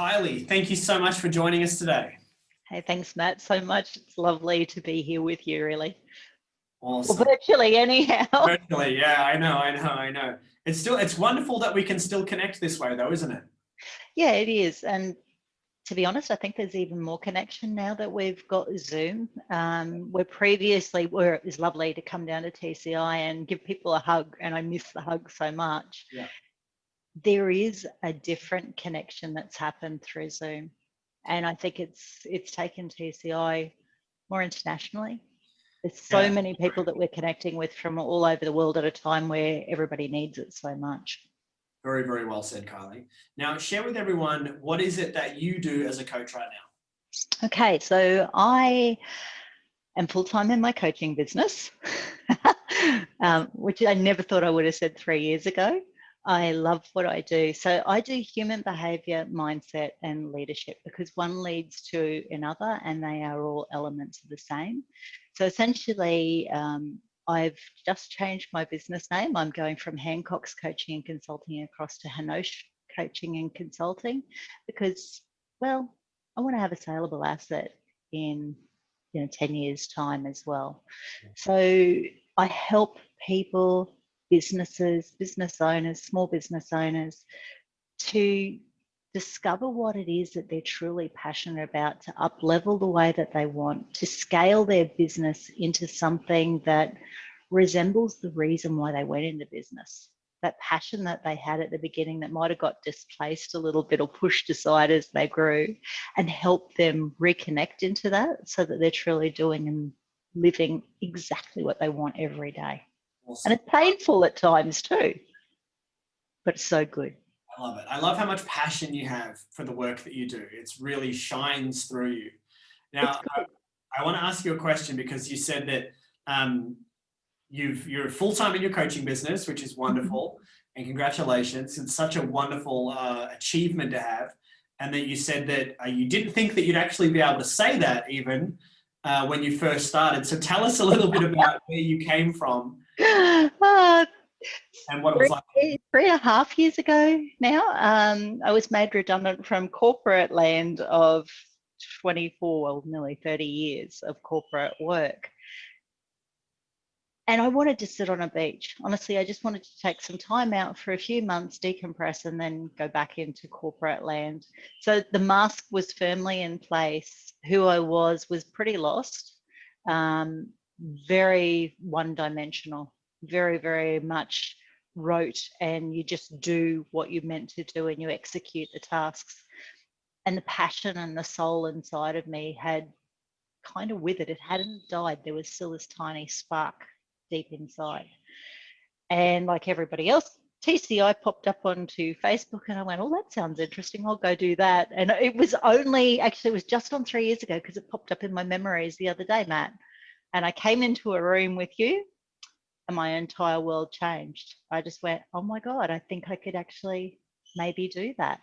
Kylie, thank you so much for joining us today. Hey, thanks, Matt, so much. It's lovely to be here with you, really. Awesome. Well, virtually, anyhow. Virtually, yeah, I know. It's wonderful that we can still connect this way, though, isn't it? Yeah, it is. And to be honest, I think there's even more connection now that we've got Zoom. Where previously, where it was lovely to come down to TCI and give people a hug, and I miss the hug so much. Yeah. There is a different connection that's happened through Zoom, and I think it's taken TCI more internationally. There's so many people that we're connecting with from all over the world at a time where everybody needs it so much. Very, very well said, Kylie. Now, share with everyone, what is it that you do as a coach right now? Okay, so I am full-time in my coaching business, which I never thought I would have said 3 years ago. I love what I do. So I do human behavior, mindset, and leadership, because one leads to another and they are all elements of the same. So essentially, I've just changed my business name. I'm going from Hancox Coaching and Consulting across to Hanosh Coaching and Consulting, because, well, I want to have a saleable asset in 10 years' time as well. So I help people, businesses, business owners, small business owners, to discover what it is that they're truly passionate about, to up-level the way that they want, to scale their business into something that resembles the reason why they went into business. That passion that they had at the beginning that might have got displaced a little bit or pushed aside as they grew, and help them reconnect into that so that they're truly doing and living exactly what they want every day. Awesome. And it's painful at times too, but it's so good. I love it. I love how much passion you have for the work that you do. It really shines through you. Now, I want to ask you a question, because you said that you're full-time in your coaching business, which is wonderful, and congratulations. It's such a wonderful achievement to have. And that you said that you didn't think that you'd actually be able to say that even when you first started. So tell us a little bit about where you came from and what it was like. 3.5 years ago now, I was made redundant from corporate land of 24, well, nearly 30 years of corporate work. And I wanted to sit on a beach. Honestly, I just wanted to take some time out for a few months, decompress, and then go back into corporate land. So the mask was firmly in place. Who I was pretty lost, very one-dimensional, very, very much rote, and you just do what you're meant to do and you execute the tasks. And the passion and the soul inside of me had kind of withered. It hadn't died. There was still this tiny spark deep inside. And like everybody else, TCI popped up onto Facebook and I went, oh, that sounds interesting. I'll go do that. And it was just on 3 years ago, because it popped up in my memories the other day, Matt. And I came into a room with you and my entire world changed. I just went, oh my God, I think I could actually maybe do that.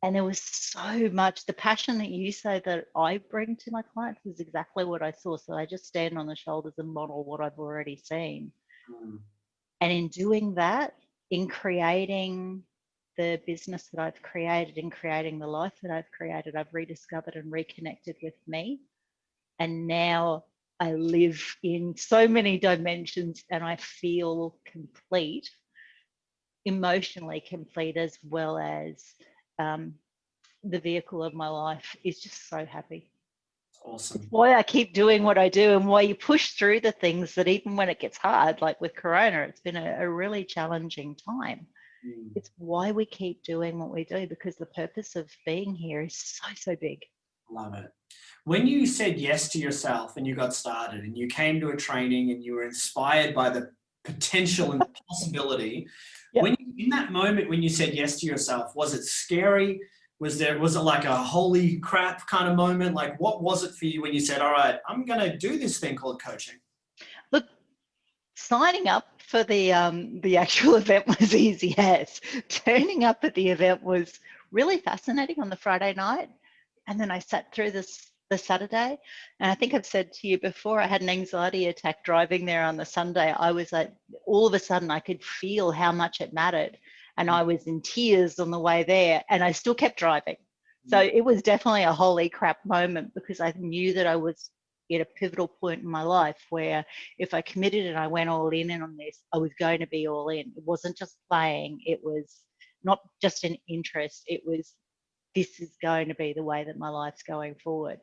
And there was so much, the passion that you say that I bring to my clients is exactly what I saw. So I just stand on the shoulders and model what I've already seen. And in doing that, in creating the business that I've created, in creating the life that I've created, I've rediscovered and reconnected with me. And now I live in so many dimensions and I feel complete, emotionally complete, as well as the vehicle of my life is just so happy. Awesome. It's why I keep doing what I do, and why you push through the things that even when it gets hard, like with Corona, it's been a really challenging time. It's why we keep doing what we do, because the purpose of being here is so big. Love it. When you said yes to yourself and you got started and you came to a training and you were inspired by the potential and the possibility, when in that moment when you said yes to yourself, was it scary? Was it like a holy crap kind of moment? Like, what was it for you when you said, all right, I'm going to do this thing called coaching? Look, signing up for the actual event was easy as. Turning up at the event was really fascinating on the Friday night. And then I sat through the Saturday. And I think I've said to you before, I had an anxiety attack driving there on the Sunday. I was like, all of a sudden I could feel how much it mattered. and I was in tears on the way there, and I still kept driving. So it was definitely a holy crap moment, because I knew that I was at a pivotal point in my life where if I committed and I went all in on this, I was going to be all in. It wasn't just playing. It was not just an interest. It was, this is going to be the way that my life's going forward.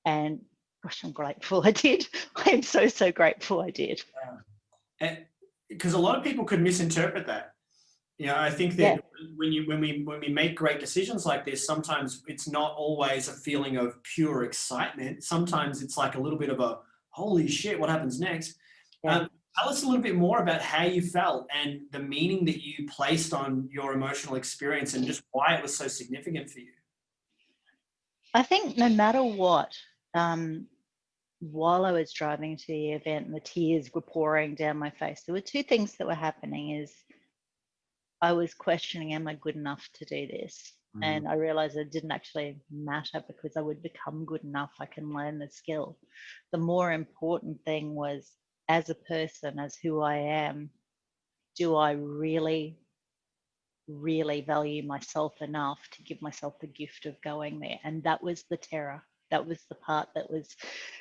And gosh, I'm grateful I did. I am so, so grateful I did. Because a lot of people could misinterpret that. You know, I think that when we make great decisions like this, sometimes it's not always a feeling of pure excitement. Sometimes it's like a little bit of a, holy shit, what happens next? Yeah. Tell us a little bit more about how you felt and the meaning that you placed on your emotional experience and just why it was so significant for you. I think no matter what, while I was driving to the event and the tears were pouring down my face, there were two things that were happening. Is I was questioning, am I good enough to do this? And I realized it didn't actually matter, because I would become good enough. I can learn the skill. The more important thing was, as a person, as who I am, do I really, really value myself enough to give myself the gift of going there? And that was the terror. That was the part that was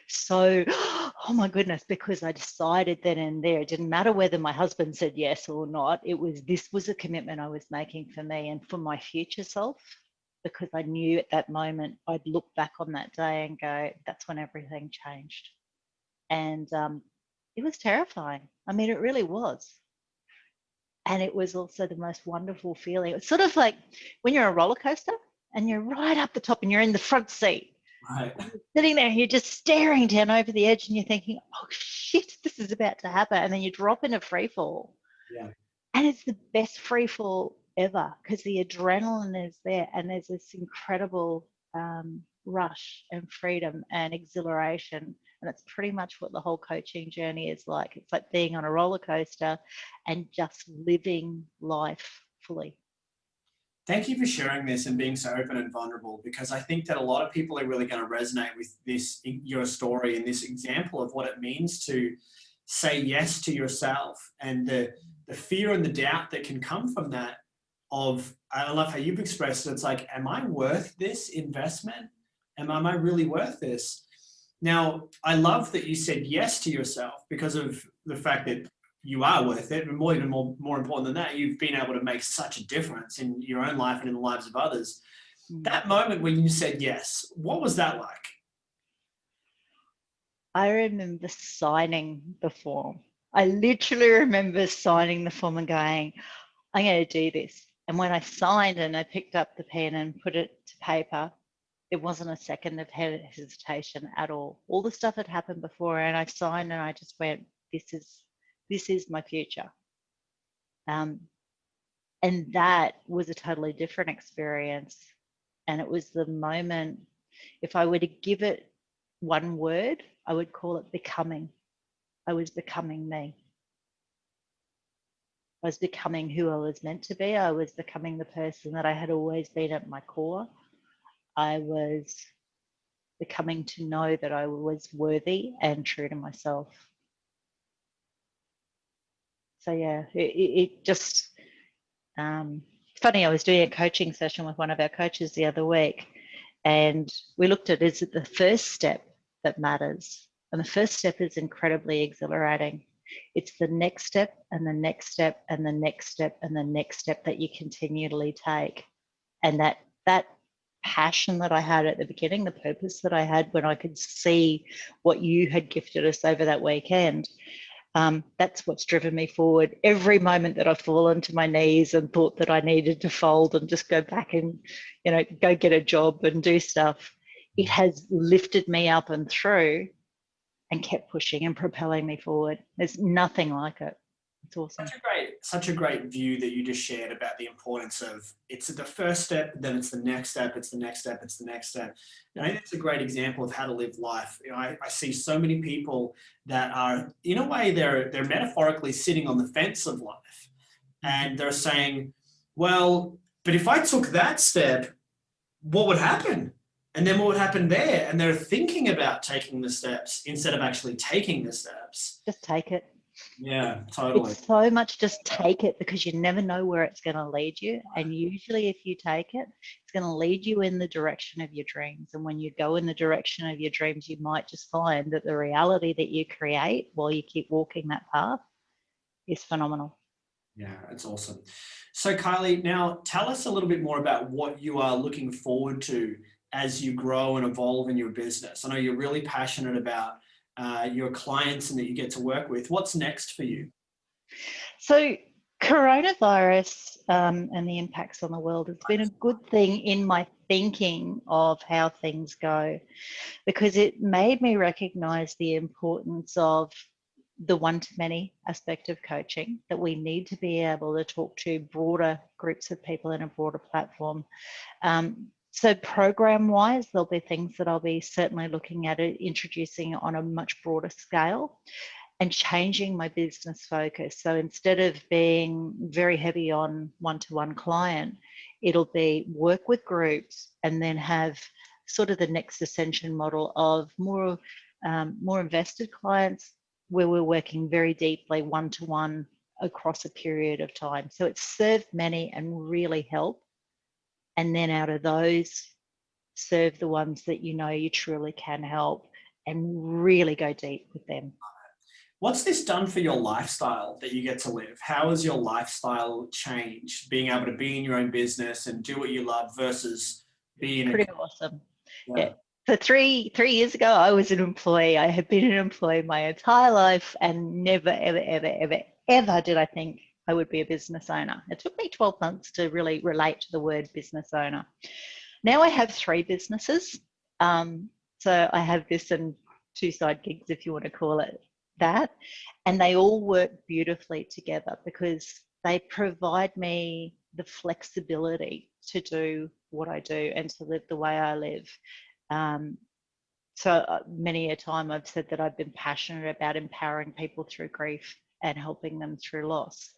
so, oh my goodness, because I decided then and there, it didn't matter whether my husband said yes or not. It was, this was a commitment I was making for me and for my future self, because I knew at that moment I'd look back on that day and go, that's when everything changed. And it was terrifying. I mean, it really was. And it was also the most wonderful feeling. It's sort of like when you're on a roller coaster and you're right up the top and you're in the front seat. Right. And you're sitting there and you're just staring down over the edge and you're thinking, oh shit, this is about to happen. And then you drop in a free fall. Yeah. And it's the best free fall ever, because the adrenaline is there and there's this incredible rush and freedom and exhilaration. And that's pretty much what the whole coaching journey is like. It's like being on a roller coaster and just living life fully. Thank you for sharing this and being so open and vulnerable, because I think that a lot of people are really going to resonate with this, your story and this example of what it means to say yes to yourself, and the fear and the doubt that can come from that. Of, I love how you've expressed it. It's like, am I worth this investment? Am I really worth this? Now, I love that you said yes to yourself, because of the fact that you are worth it. And more important than that, you've been able to make such a difference in your own life and in the lives of others. That moment when you said yes, what was that like? I remember signing the form. I literally remember signing the form and going, I'm going to do this. And when I signed and I picked up the pen and put it to paper, it wasn't a second of hesitation at all. All the stuff had happened before, and I signed and I just went, this is my future. And that was a totally different experience. And it was the moment, if I were to give it one word, I would call it becoming. I was becoming me. I was becoming who I was meant to be. I was becoming the person that I had always been at my core. I was becoming to know that I was worthy and true to myself. So yeah, it just, funny, I was doing a coaching session with one of our coaches the other week, and we looked at, is it the first step that matters? And the first step is incredibly exhilarating. It's the next step and the next step and the next step and the next step that you continually take. And that passion that I had at the beginning, the purpose that I had when I could see what you had gifted us over that weekend, that's what's driven me forward. Every moment that I've fallen to my knees and thought that I needed to fold and just go back and, go get a job and do stuff, it has lifted me up and through and kept pushing and propelling me forward. There's nothing like it. It's awesome. Such a great view that you just shared about the importance of, it's the first step, then it's the next step, it's the next step, it's the next step. And I think it's a great example of how to live life. I see so many people that are, in a way, they're metaphorically sitting on the fence of life, and they're saying, well, but if I took that step, what would happen? And then what would happen there? And they're thinking about taking the steps instead of actually taking the steps. Just take it. Yeah, totally. It's so much just take it, because you never know where it's going to lead you. And usually if you take it, it's going to lead you in the direction of your dreams. And when you go in the direction of your dreams, you might just find that the reality that you create while you keep walking that path is phenomenal. Yeah, it's awesome. So Kylie, now tell us a little bit more about what you are looking forward to as you grow and evolve in your business. I know you're really passionate about your clients and that you get to work with. What's next for you? So coronavirus and the impacts on the world has been a good thing in my thinking of how things go, because it made me recognize the importance of the one-to-many aspect of coaching, that we need to be able to talk to broader groups of people in a broader platform. So program-wise, there'll be things that I'll be certainly looking at introducing on a much broader scale and changing my business focus. So instead of being very heavy on one-to-one client, it'll be work with groups and then have sort of the next ascension model of more invested clients, where we're working very deeply one-to-one across a period of time. So it's served many and really help. And then out of those, serve the ones that you know you truly can help and really go deep with them. What's this done for your lifestyle that you get to live? How has your lifestyle changed, being able to be in your own business and do what you love versus being Pretty awesome. Yeah. Yeah. So three years ago, I was an employee. I had been an employee my entire life, and never, ever, ever, ever, ever did I think I would be a business owner. It took me 12 months to really relate to the word business owner. Now I have 3 businesses. So I have this and 2 side gigs, if you want to call it that. And they all work beautifully together because they provide me the flexibility to do what I do and to live the way I live. So many a time I've said that I've been passionate about empowering people through grief and helping them through loss.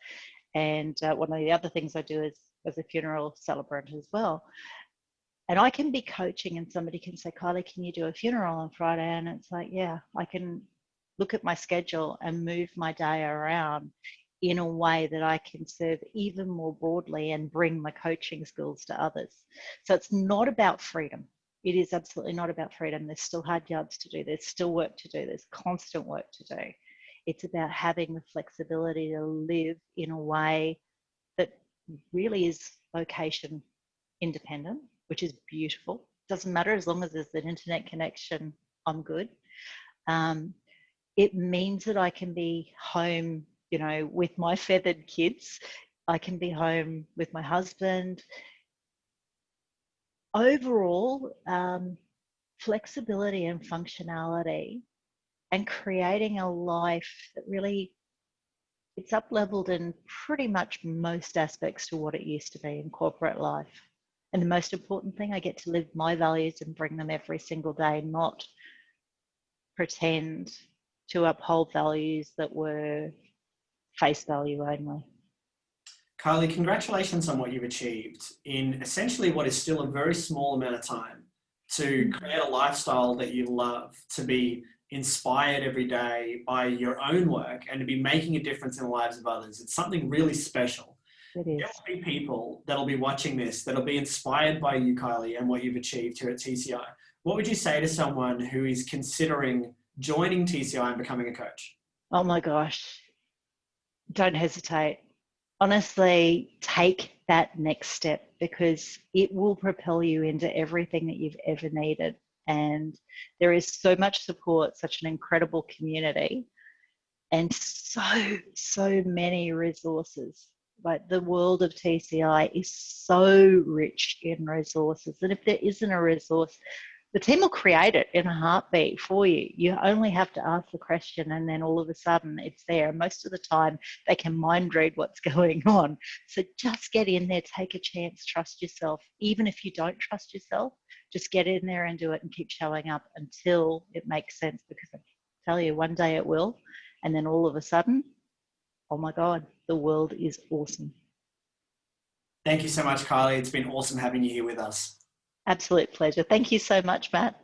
And one of the other things I do is as a funeral celebrant as well. And I can be coaching and somebody can say, Kylie, can you do a funeral on Friday? And it's like, yeah, I can look at my schedule and move my day around in a way that I can serve even more broadly and bring my coaching skills to others. So it's not about freedom. It is absolutely not about freedom. There's still hard yards to do. There's still work to do. There's constant work to do. It's about having the flexibility to live in a way that really is location independent, which is beautiful. Doesn't matter, as long as there's an internet connection, I'm good. It means that I can be home, you know, with my feathered kids. I can be home with my husband. Overall, flexibility and functionality, and creating a life that really, it's up leveled in pretty much most aspects to what it used to be in corporate life. And the most important thing, I get to live my values and bring them every single day, not pretend to uphold values that were face value only. Kylie, congratulations on what you've achieved in essentially what is still a very small amount of time to create a lifestyle that you love, to be inspired every day by your own work and to be making a difference in the lives of others. It's something really special. It is. There will be people that'll be watching this, that'll be inspired by you, Kylie, and what you've achieved here at TCI. What would you say to someone who is considering joining TCI and becoming a coach? Oh my gosh, don't hesitate. Honestly, take that next step, because it will propel you into everything that you've ever needed. And there is so much support, such an incredible community, and so many resources. Like, the world of TCI is so rich in resources. And if there isn't a resource, the team will create it in a heartbeat for you. You only have to ask the question, and then all of a sudden it's there. Most of the time they can mind read what's going on. So just get in there, take a chance, trust yourself. Even if you don't trust yourself, just get in there and do it and keep showing up until it makes sense, because I tell you, one day it will. And then all of a sudden, oh my God, the world is awesome. Thank you so much, Kylie. It's been awesome having you here with us. Absolute pleasure. Thank you so much, Matt.